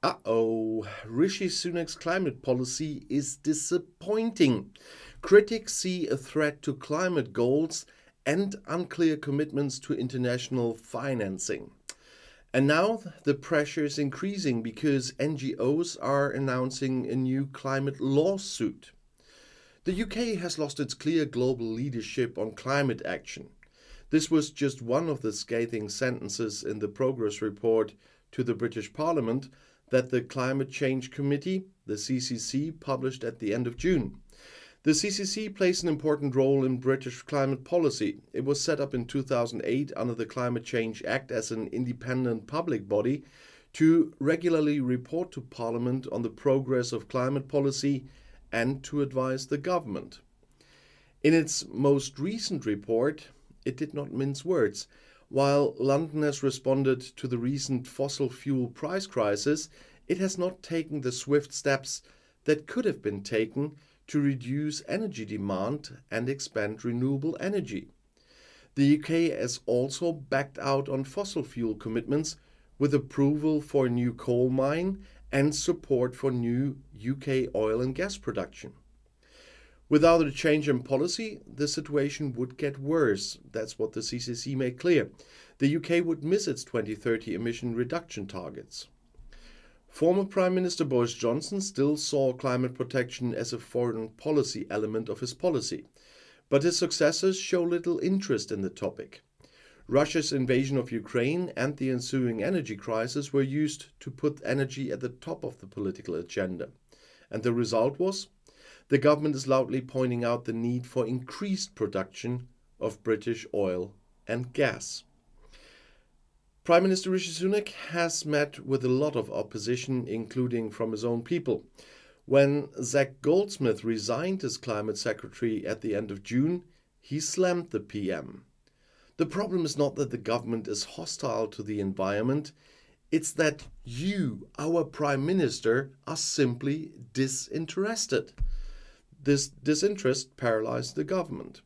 Uh-oh, Rishi Sunak's climate policy is disappointing. Critics see a threat to climate goals and unclear commitments to international financing. And now the pressure is increasing because NGOs are announcing a new climate lawsuit. The UK has lost its clear global leadership on climate action. This was just one of the scathing sentences in the progress report to the British Parliament that the Climate Change Committee, the CCC, published at the end of June. The CCC plays an important role in British climate policy. It was set up in 2008 under the Climate Change Act as an independent public body to regularly report to Parliament on the progress of climate policy and to advise the government. In its most recent report, it did not mince words. While London has responded to the recent fossil fuel price crisis, it has not taken the swift steps that could have been taken to reduce energy demand and expand renewable energy. The UK has also backed out on fossil fuel commitments with approval for a new coal mine and support for new UK oil and gas production. Without a change in policy, the situation would get worse. That's what the CCC made clear. The UK would miss its 2030 emission reduction targets. Former Prime Minister Boris Johnson still saw climate protection as a foreign policy element of his policy, but his successors show little interest in the topic. Russia's invasion of Ukraine and the ensuing energy crisis were used to put energy at the top of the political agenda. And the result was? The government is loudly pointing out the need for increased production of British oil and gas. Prime Minister Rishi Sunak has met with a lot of opposition, including from his own people. When Zach Goldsmith resigned as climate secretary at the end of June, he slammed the PM. The problem is not that the government is hostile to the environment, it's that you, our Prime Minister, are simply disinterested. This disinterest paralyzed the government.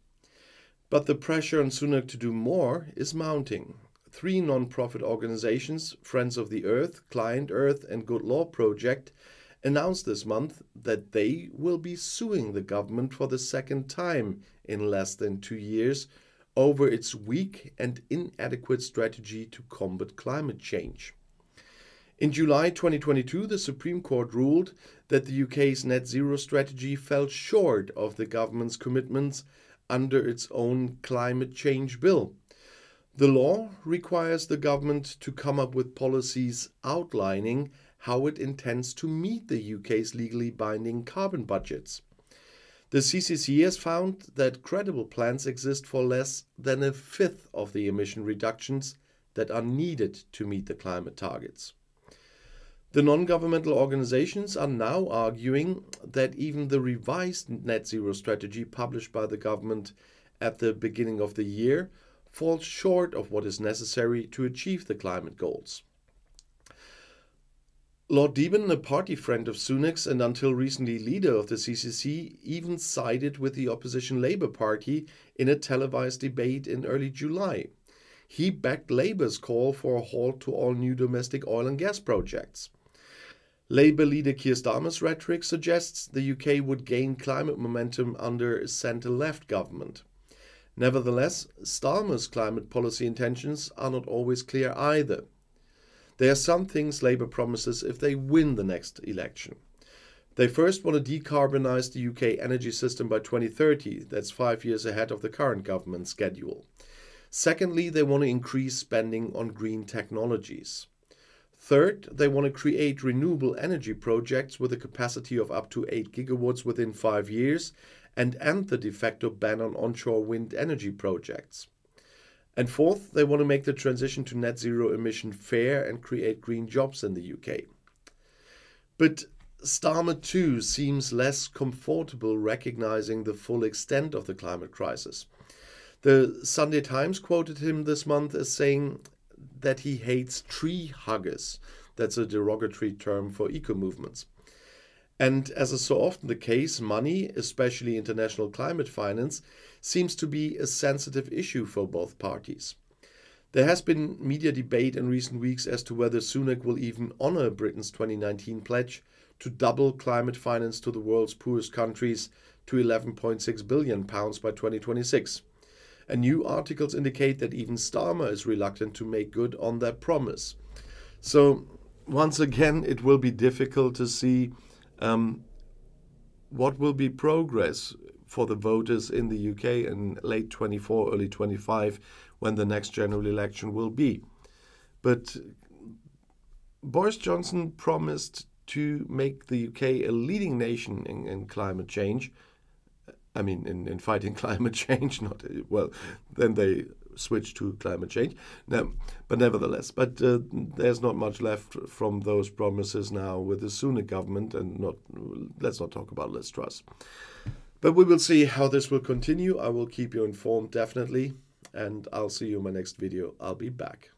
But the pressure on Sunak to do more is mounting. 3 non-profit organizations, Friends of the Earth, Client Earth and Good Law Project, announced this month that they will be suing the government for the second time in less than 2 years over its weak and inadequate strategy to combat climate change. In July 2022, the Supreme Court ruled that the UK's net zero strategy fell short of the government's commitments under its own climate change bill. The law requires the government to come up with policies outlining how it intends to meet the UK's legally binding carbon budgets. The CCC has found that credible plans exist for less than a fifth of the emission reductions that are needed to meet the climate targets. The non-governmental organizations are now arguing that even the revised net zero strategy published by the government at the beginning of the year falls short of what is necessary to achieve the climate goals. Lord Deben, a party friend of Sunak's and until recently leader of the CCC, even sided with the opposition Labour Party in a televised debate in early July. He backed Labour's call for a halt to all new domestic oil and gas projects. Labour leader Keir Starmer's rhetoric suggests the UK would gain climate momentum under a centre-left government. Nevertheless, Starmer's climate policy intentions are not always clear either. There are some things Labour promises if they win the next election. They first want to decarbonise the UK energy system by 2030, that's 5 years ahead of the current government schedule. Secondly, they want to increase spending on green technologies. Third, they want to create renewable energy projects with a capacity of up to 8 gigawatts within 5 years and end the de facto ban on onshore wind energy projects. And fourth, they want to make the transition to net zero emission fair and create green jobs in the UK. But Starmer too seems less comfortable recognizing the full extent of the climate crisis. The Sunday Times quoted him this month as saying that he hates tree huggers. That's a derogatory term for eco-movements. And as is so often the case, money, especially international climate finance, seems to be a sensitive issue for both parties. There has been media debate in recent weeks as to whether Sunak will even honour Britain's 2019 pledge to double climate finance to the world's poorest countries to £11.6 billion by 2026. And new articles indicate that even Starmer is reluctant to make good on that promise. So once again, it will be difficult to see what will be progress for the voters in the UK in late 24, early 25, when the next general election will be. But Boris Johnson promised to make the UK a leading nation in climate change. I mean, in fighting climate change, not, well, then they switched to climate change. No, but nevertheless, there's not much left from those promises now with the Sunak government, and let's not talk about Liz Truss. But we will see how this will continue. I will keep you informed, definitely, and I'll see you in my next video. I'll be back.